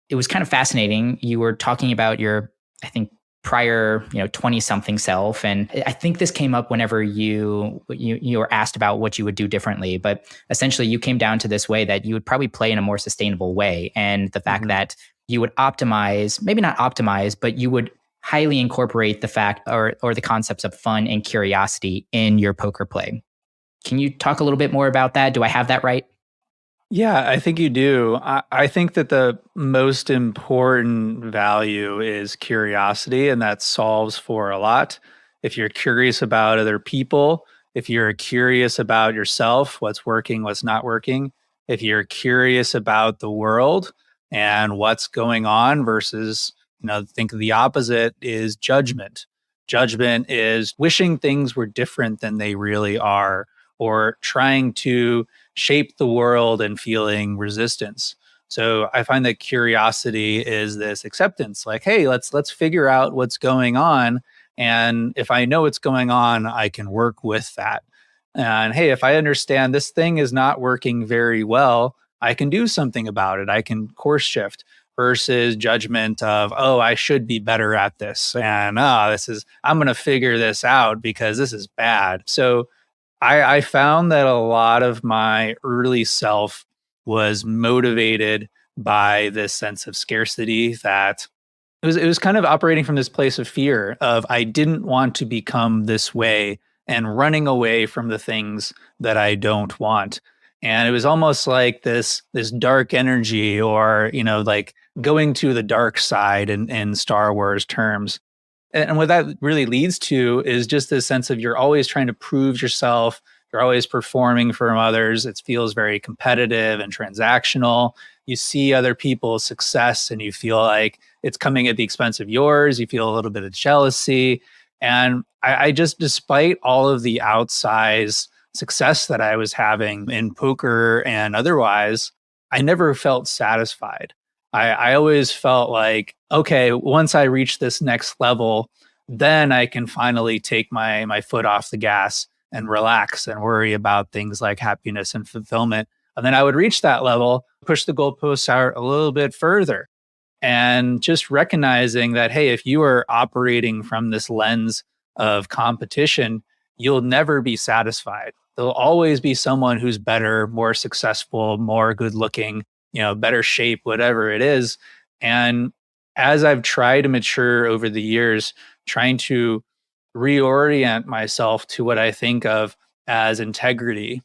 It was kind of fascinating. You were talking about your, I think, prior 20 something self, and I think this came up whenever you were asked about what you would do differently, but essentially you came down to this way that you would probably play in a more sustainable way, and the fact that you would optimize, maybe not optimize, but you would highly incorporate the fact or the concepts of fun and curiosity in your poker play. Can you talk a little bit more about that? Do I have that right? Yeah, I think you do. I think that the most important value is curiosity, and that solves for a lot. If you're curious about other people, if you're curious about yourself, what's working, what's not working, if you're curious about the world and what's going on versus, think the opposite is judgment. Judgment is wishing things were different than they really are, or trying to shape the world and feeling resistance. So I find that curiosity is this acceptance, like, hey, let's figure out what's going on. And if I know what's going on, I can work with that. And hey, if I understand this thing is not working very well, I can do something about it. I can course shift versus judgment of, oh, I should be better at this. And I'm going to figure this out because this is bad. So I found that a lot of my early self was motivated by this sense of scarcity, that it was kind of operating from this place of fear of I didn't want to become this way and running away from the things that I don't want. And it was almost like this dark energy, or like going to the dark side in Star Wars terms. And what that really leads to is just this sense of you're always trying to prove yourself. You're always performing for others. It feels very competitive and transactional. You see other people's success and you feel like it's coming at the expense of yours. You feel a little bit of jealousy. And I just, despite all of the outsized success that I was having in poker and otherwise, I never felt satisfied. I always felt like, okay, once I reach this next level, then I can finally take my foot off the gas and relax and worry about things like happiness and fulfillment. And then I would reach that level, push the goalposts out a little bit further. And just recognizing that, hey, if you are operating from this lens of competition, you'll never be satisfied. There'll always be someone who's better, more successful, more good looking, better shape, whatever it is. And as I've tried to mature over the years, trying to reorient myself to what I think of as integrity,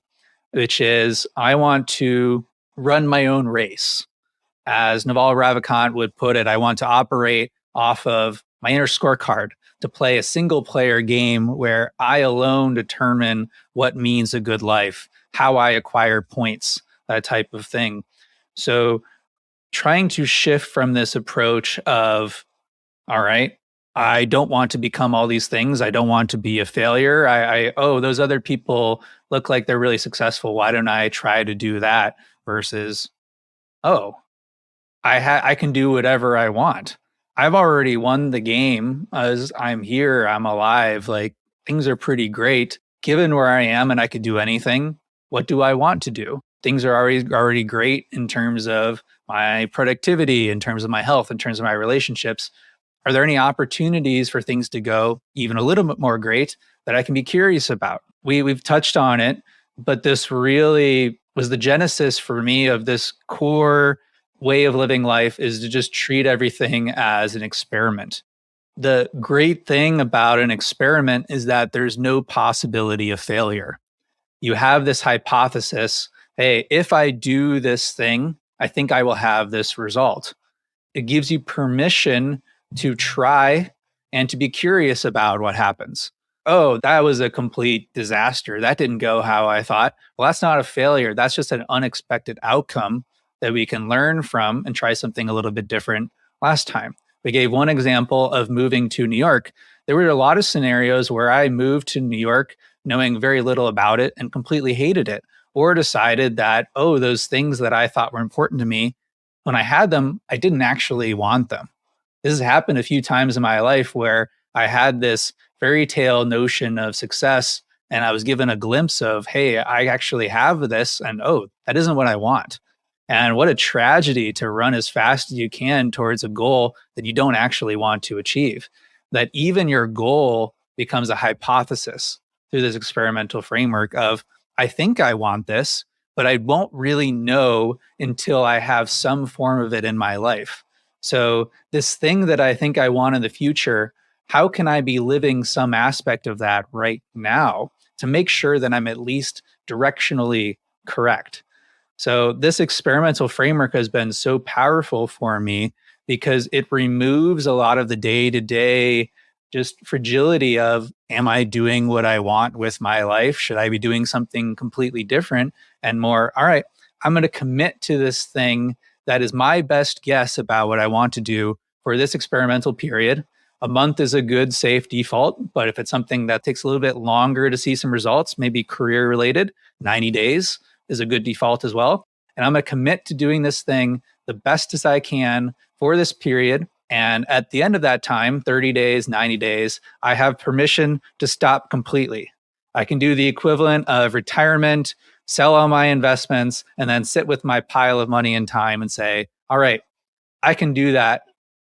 which is I want to run my own race. As Naval Ravikant would put it, I want to operate off of my inner scorecard to play a single player game where I alone determine what means a good life, how I acquire points, that type of thing. So trying to shift from this approach of, all right, I don't want to become all these things. I don't want to be a failure. Oh, those other people look like they're really successful. Why don't I try to do that? Versus, oh, I can do whatever I want. I've already won the game as I'm here, I'm alive. Like things are pretty great. Given where I am and I could do anything, what do I want to do? Things are already great in terms of my productivity, in terms of my health, in terms of my relationships. Are there any opportunities for things to go even a little bit more great that I can be curious about? We've touched on it, but this really was the genesis for me of this core way of living life, is to just treat everything as an experiment. The great thing about an experiment is that there's no possibility of failure. You have this hypothesis, hey, if I do this thing, I think I will have this result. It gives you permission to try and to be curious about what happens. Oh, that was a complete disaster. That didn't go how I thought. Well, that's not a failure. That's just an unexpected outcome that we can learn from and try something a little bit different last time. We gave one example of moving to New York. There were a lot of scenarios where I moved to New York knowing very little about it and completely hated it, or decided that, oh, those things that I thought were important to me, when I had them, I didn't actually want them. This has happened a few times in my life where I had this fairy tale notion of success and I was given a glimpse of, hey, I actually have this, and oh, that isn't what I want. And what a tragedy to run as fast as you can towards a goal that you don't actually want to achieve. That even your goal becomes a hypothesis through this experimental framework of, I think I want this, but I won't really know until I have some form of it in my life. So this thing that I think I want in the future, how can I be living some aspect of that right now to make sure that I'm at least directionally correct? So this experimental framework has been so powerful for me because it removes a lot of the day-to-day just fragility of, am I doing what I want with my life? Should I be doing something completely different? And more, all right, I'm going to commit to this thing that is my best guess about what I want to do for this experimental period. A month is a good, safe default, but if it's something that takes a little bit longer to see some results, maybe career related, 90 days is a good default as well. And I'm going to commit to doing this thing the best as I can for this period. And at the end of that time, 30 days, 90 days, I have permission to stop completely. I can do the equivalent of retirement, sell all my investments, and then sit with my pile of money and time and say, all right, I can do that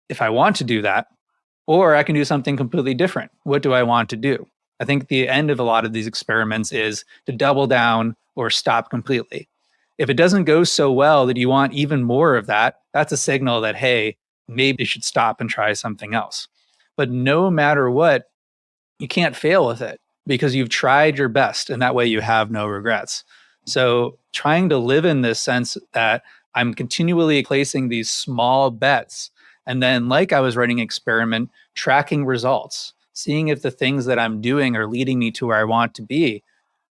if I want to do that, or I can do something completely different. What do I want to do? I think the end of a lot of these experiments is to double down or stop completely. If it doesn't go so well that you want even more of that, that's a signal that, hey, maybe you should stop and try something else. But no matter what, you can't fail with it because you've tried your best, and that way you have no regrets. So trying to live in this sense that I'm continually placing these small bets, and then, like I was running an experiment, tracking results, seeing if the things that I'm doing are leading me to where I want to be,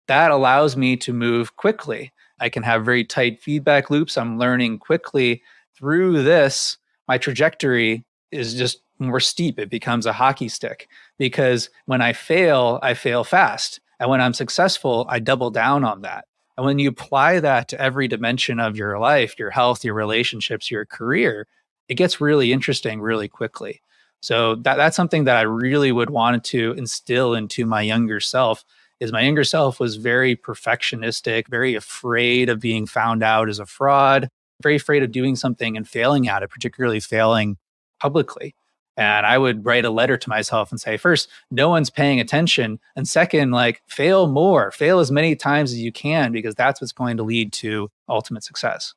that allows me to move quickly. I can have very tight feedback loops. I'm learning quickly through this. My trajectory is just more steep. It becomes a hockey stick because when I fail fast. And when I'm successful, I double down on that. And when you apply that to every dimension of your life, your health, your relationships, your career, it gets really interesting really quickly. So that's something that I really would want to instill into my younger self. Is my younger self was very perfectionistic, very afraid of being found out as a fraud, very afraid of doing something and failing at it, particularly failing publicly. And I would write a letter to myself and say, first, no one's paying attention. And second, like fail more, fail as many times as you can, because that's what's going to lead to ultimate success.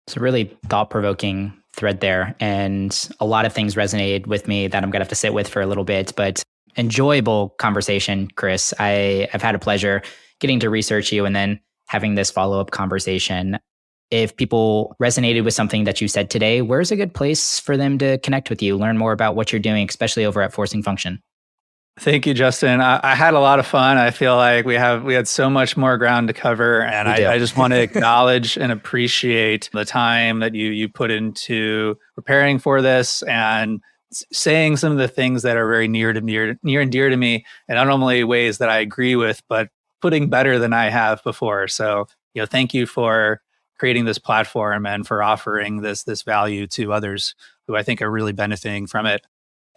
It's a really thought-provoking thread there. And a lot of things resonated with me that I'm going to have to sit with for a little bit, but enjoyable conversation, Chris. I've had a pleasure getting to research you and then having this follow-up conversation. If people resonated with something that you said today, where's a good place for them to connect with you, learn more about what you're doing, especially over at Forcing Function? Thank you, Justin. I had a lot of fun. I feel like we had so much more ground to cover, and We do. I just want to acknowledge and appreciate the time that you put into preparing for this and saying some of the things that are very near and dear to me, and not only ways that I agree with, but putting better than I have before. So, thank you for creating this platform and for offering this value to others who I think are really benefiting from it.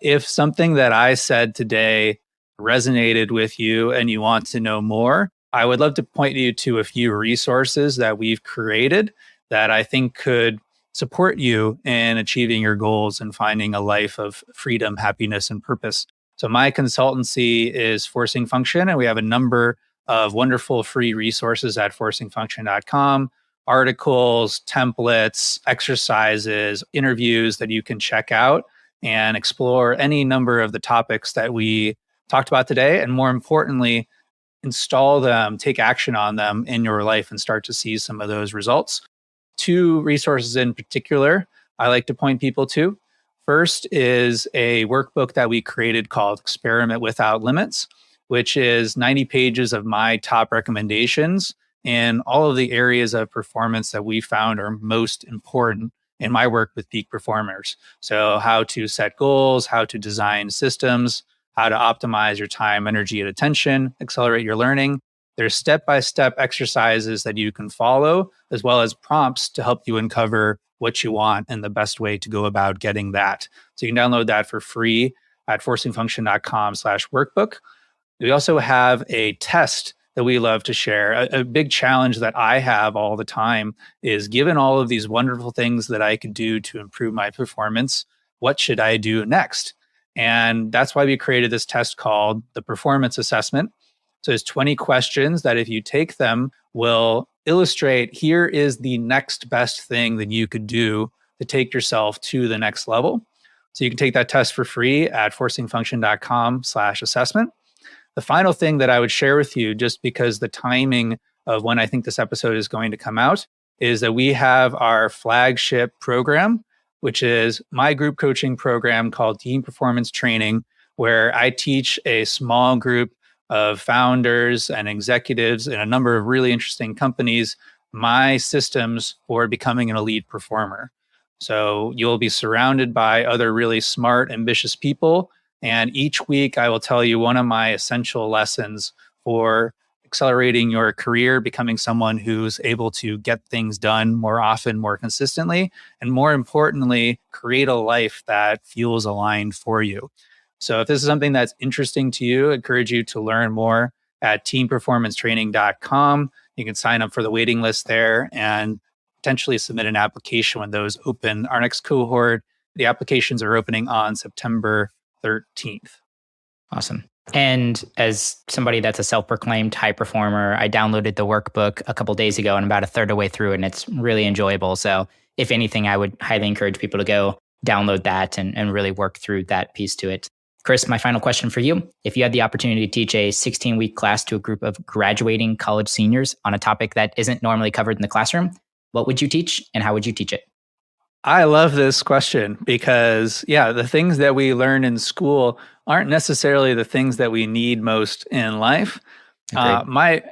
If something that I said today resonated with you and you want to know more, I would love to point you to a few resources that we've created that I think could support you in achieving your goals and finding a life of freedom, happiness, and purpose. So, my consultancy is Forcing Function, and we have a number of wonderful free resources at forcingfunction.com, articles, templates, exercises, interviews that you can check out and explore any number of the topics that we talked about today. And more importantly, install them, take action on them in your life and start to see some of those results. Two resources in particular I like to point people to. First is a workbook that we created called Experiment Without Limits, which is 90 pages of my top recommendations in all of the areas of performance that we found are most important in my work with peak performers. So, how to set goals, how to design systems, how to optimize your time, energy, and attention, accelerate your learning. There's step-by-step exercises that you can follow, as well as prompts to help you uncover what you want and the best way to go about getting that. So you can download that for free at forcingfunction.com/workbook. We also have a test that we love to share. A big challenge that I have all the time is, given all of these wonderful things that I could do to improve my performance, what should I do next? And that's why we created this test called the Performance Assessment. So there's 20 questions that, if you take them, will illustrate here is the next best thing that you could do to take yourself to the next level. So you can take that test for free at forcingfunction.com/assessment. The final thing that I would share with you, just because the timing of when I think this episode is going to come out, is that we have our flagship program, which is my group coaching program called Team Performance Training, where I teach a small group of founders and executives in a number of really interesting companies my systems for becoming an elite performer. So you'll be surrounded by other really smart, ambitious people. And each week I will tell you one of my essential lessons for accelerating your career, becoming someone who's able to get things done more often, more consistently, and more importantly, create a life that feels aligned for you. So if this is something that's interesting to you, I encourage you to learn more at teamperformancetraining.com. You can sign up for the waiting list there and potentially submit an application when those open. Our next cohort, the applications are opening on September 13th. Awesome. And as somebody that's a self-proclaimed high performer, I downloaded the workbook a couple days ago and about a third of the way through, and it's really enjoyable. So if anything, I would highly encourage people to go download that and really work through that piece to it. Chris, my final question for you. If you had the opportunity to teach a 16-week class to a group of graduating college seniors on a topic that isn't normally covered in the classroom, what would you teach and how would you teach it? I love this question because, the things that we learn in school aren't necessarily the things that we need most in life. I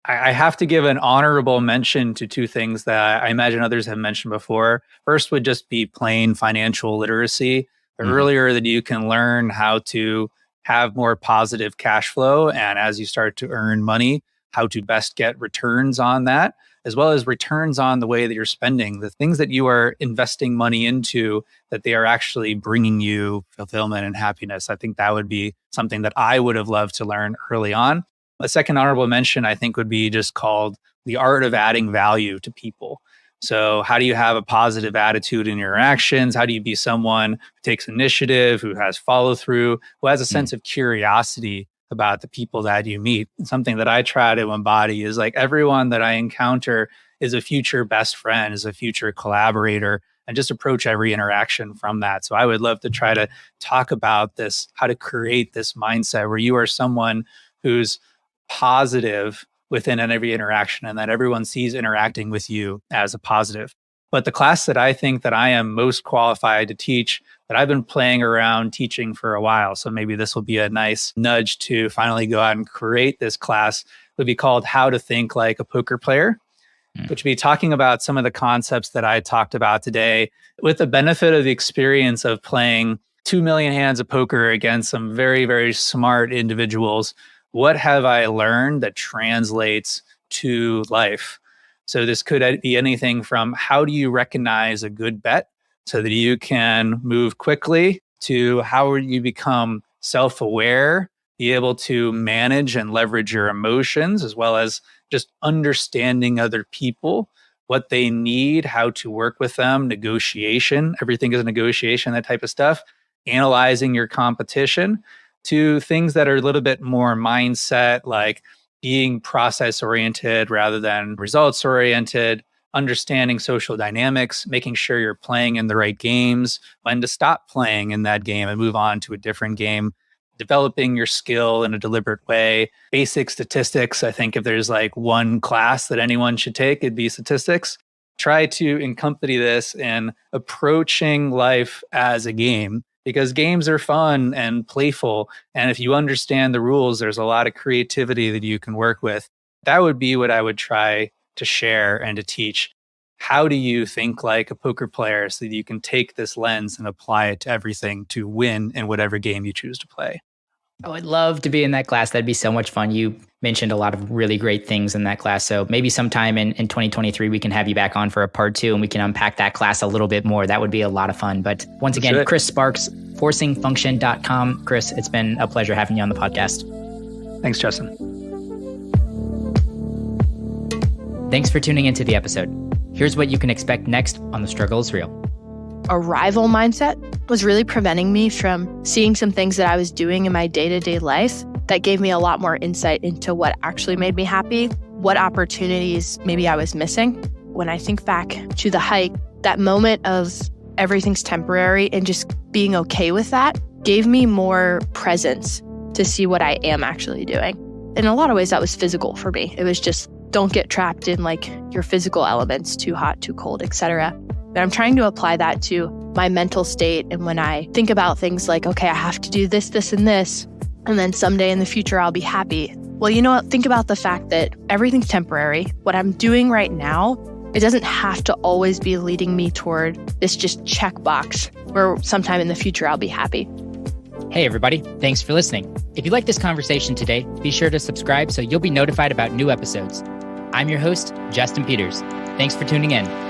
have to give an honorable mention to two things that I imagine others have mentioned before. First would just be plain financial literacy. The earlier that you can learn how to have more positive cash flow, and as you start to earn money, how to best get returns on that, as well as returns on the way that you're spending, the things that you are investing money into, that they are actually bringing you fulfillment and happiness. I think that would be something that I would have loved to learn early on. A second honorable mention, I think, would be just called the art of adding value to people. So how do you have a positive attitude in your actions? How do you be someone who takes initiative, who has follow through, who has a sense of curiosity about the people that you meet? And something that I try to embody is like, everyone that I encounter is a future best friend, is a future collaborator, and just approach every interaction from that. So I would love to try to talk about this, how to create this mindset where you are someone who's positive within every interaction and that everyone sees interacting with you as a positive. But the class that I think that I am most qualified to teach, that I've been playing around teaching for a while, so maybe this will be a nice nudge to finally go out and create this class, would be called How to Think Like a Poker Player, which would be talking about some of the concepts that I talked about today with the benefit of the experience of playing 2 million hands of poker against some very, very smart individuals. What have I learned that translates to life? So this could be anything from how do you recognize a good bet so that you can move quickly, to how you become self-aware, be able to manage and leverage your emotions, as well as just understanding other people, what they need, how to work with them, negotiation, everything is a negotiation, that type of stuff, analyzing your competition, to things that are a little bit more mindset, like being process oriented rather than results oriented, understanding social dynamics, making sure you're playing in the right games, when to stop playing in that game and move on to a different game, developing your skill in a deliberate way, basic statistics. I think if there's like one class that anyone should take, it'd be statistics. Try to accompany this in approaching life as a game, because games are fun and playful. And if you understand the rules, there's a lot of creativity that you can work with. That would be what I would try to share and to teach. How do you think like a poker player so that you can take this lens and apply it to everything to win in whatever game you choose to play? I would love to be in that class. That'd be so much fun. You mentioned a lot of really great things in that class. So maybe sometime in 2023, we can have you back on for a part 2 and we can unpack that class a little bit more. That would be a lot of fun. But once again, Chris Sparks, forcingfunction.com. Chris, it's been a pleasure having you on the podcast. Thanks, Justin. Thanks for tuning into the episode. Here's what you can expect next on The Struggle is Real. A rival mindset was really preventing me from seeing some things that I was doing in my day-to-day life that gave me a lot more insight into what actually made me happy, what opportunities maybe I was missing. When I think back to the hike, that moment of everything's temporary and just being okay with that gave me more presence to see what I am actually doing. In a lot of ways, that was physical for me. It was just, don't get trapped in like your physical elements, too hot, too cold, etc. But I'm trying to apply that to my mental state. And when I think about things like, okay, I have to do this, this, and this, and then someday in the future, I'll be happy. Well, you know what? Think about the fact that everything's temporary. What I'm doing right now, it doesn't have to always be leading me toward this just checkbox where sometime in the future, I'll be happy. Hey, everybody. Thanks for listening. If you like this conversation today, be sure to subscribe so you'll be notified about new episodes. I'm your host, Justin Peters. Thanks for tuning in.